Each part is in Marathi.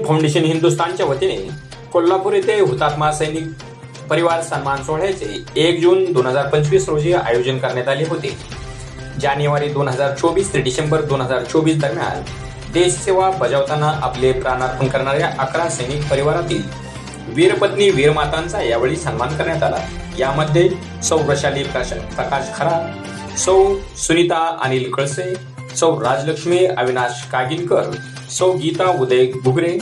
फाउंडेशन हिंदुस्थानच्या वतीने कोल्हापूर येथे हुतात्मा सैनिक परिवार सन्मान सोहळ्याचे 1 जून 2025 रोजी आयोजन करण्यात आले होते। जानेवारी 2024 ते डिसेंबर 2024 दरम्यान देश सेवा बजावताना आपले प्राणार्पण करणाऱ्या 11 सैनिक परिवारातील वीरपत्नी वीरमातांचा यावेळी सन्मान करण्यात आला। यामध्ये सौ वैशाली प्रकाश खरा, सौ सुनीता अनिल कळसे, सौ राजलक्ष्मी अविनाश कागिनकर, सौ गीता उदय बुगरे,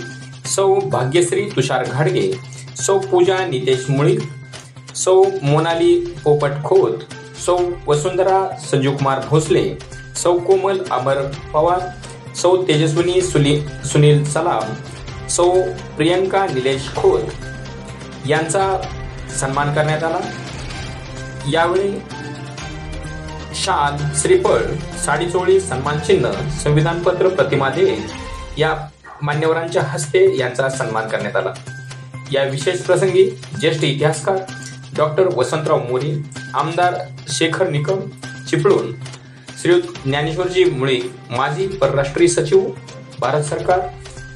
सौ भाग्यश्री तुषार घाडगे, सौ पूजा नितेश मुळीक, सौ मोनाली पोपट खोत, सौ वसुंधरा संजीवकुमार भोसले, सौ कोमल अमर पवार, सौ तेजस्विनी सुनील सलाम, सौ प्रियंका निलेश खोत यांचा सन्मान करण्यात आला। यावेळी शाल, श्रीफळ, साडीचोळी, सन्मान चिन्ह, संविधानपत्र, प्रतिमा दे या मान्यवरांच्या हस्ते यांचा सन्मान करण्यात आला। या विशेष प्रसंगी ज्येष्ठ इतिहासकार डॉक्टर वसंतराव मोरे, आमदार शेखर निकम चिपळूण, श्रीयुत ज्ञानेश्वरजी मुळे, माजी परराष्ट्रीय सचिव भारत सरकार,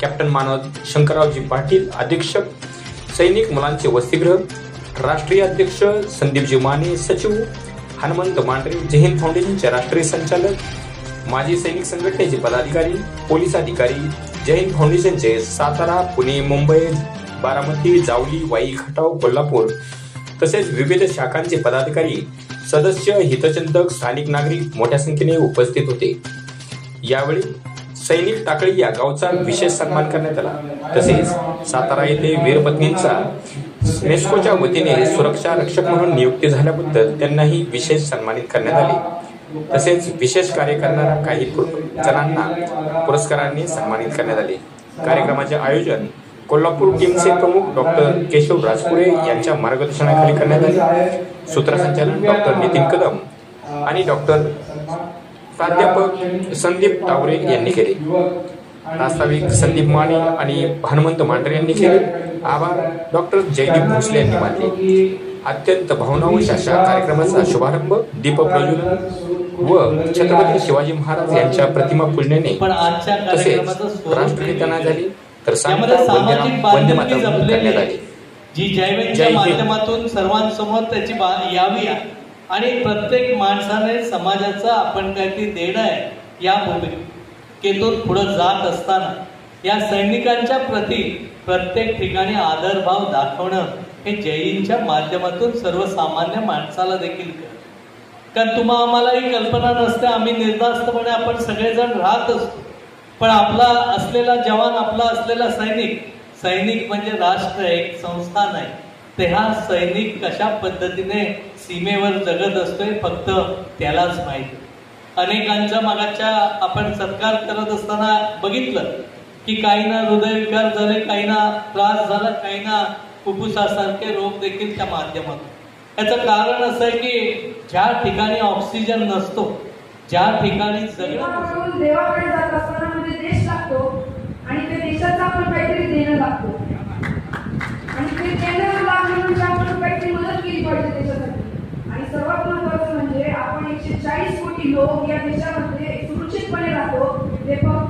कॅप्टन मानद शंकररावजी पाटील अधीक्षक, सैनिक मुलांचे वसतिगृह, राष्ट्रीय अध्यक्ष संदीपजी माने सचिव, हनुमंत मांढरे, जय हिंद फाउंडेशनचे राष्ट्रीय संचालक, माजी सैनिक संघटनेचे पदाधिकारी, पोलीस अधिकारी, जय हिंद फाउंडेशनचे सातारा, पुणे, मुंबई, बारामती, जावली, वाई, खटाव, कोल्हापूर तसेच विविध शाखांचे पदाधिकारी, सदस्य, हितचिंतक, स्थानिक नागरिक मोठ्या संख्येने उपस्थित होते। यावेळी सैनिक टाकळी या गावचा विशेष सन्मान करण्यात आला। तसेच सातारा येथे वीरपत्नींचा नेस्कोच्या वतीने सुरक्षा रक्षक म्हणून नियुक्ती झाल्याबद्दल त्यांनाही विशेष सन्मानित करण्यात आले। तसेच विशेष कार्य करणाऱ्या काही जणांना पुरस्कारांनी सन्मानित करण्यात आले। कार्यक्रमाचे आयोजन कोल्हापूर टीमचे प्रमुख डॉक्टर केशव राजपुरे यांच्या मार्गदर्शनाखाली करण्यात आले। सूत्रसंचालन डॉक्टर नितीन कदम आणि डॉक्टर प्राध्यापक संदीप टावरे यांनी केले। प्रास्ताविक संदीप माने आणि हनुमंत मांढरे यांनी केले। आभार डॉक्टर जयदीप भोसले यांनी मानले। अत्यंत भावनावश अशा कार्यक्रमाचा शुभारंभ दीप प्रज्वलन व छत्रपती शिवाजी महाराज यांच्या प्रतिमा पूजनाने तसेच राष्ट्रगीताना झाली, तर वंदे मातरम करण्यात आली। जी जयवेच्या माध्यमातून सर्वांसमोर त्याची यावी आणि प्रत्येक माणसाने समाजाचा आपण काहीतरी देणं आहे या भूमिकेतून पुढे जात असताना या सैनिकांच्या प्रती प्रत्येक ठिकाणी आदरभाव दाखवणं हे जयींच्या माध्यमातून सर्वसामान्य माणसाला देखील कारण तुम्हा आम्हालाही कल्पना नसते, आम्ही निर्धास्तपणे आपण सगळेजण राहत असतो, पण आपला असलेला जवान, आपला असलेला सैनिक म्हणजे राष्ट्र एक संस्थान आहे। ते हा सैनिक कशा पद्धतीने सीमेवर जगत असतोय फक्त त्यालाच माहिती। अनेकांच्या मागाच्या आपण सत्कार करत असताना बघितलं की काहींना हृदयविकार झाले, काहींना त्रास झाला, काहींना फुफ्फुसासारखे रोग देखील त्या माध्यमातून। याचं कारण असं आहे की ज्या ठिकाणी ऑक्सिजन नसतो, ज्या ठिकाणी जगणं देवाकडे जात असताना म्हणजे देश लागतो आणि त्या देशाचा आपण काहीतरी देणं लागतो आणि ते देणं लागलं म्हणजे आपण काहीतरी मदत केली पाहिजे देशासाठी। आणि सर्वात महत्त्वाचं म्हणजे आपण 140 कोटी लोक या देशामध्ये सुरक्षितपणे राहतो, ते फक्त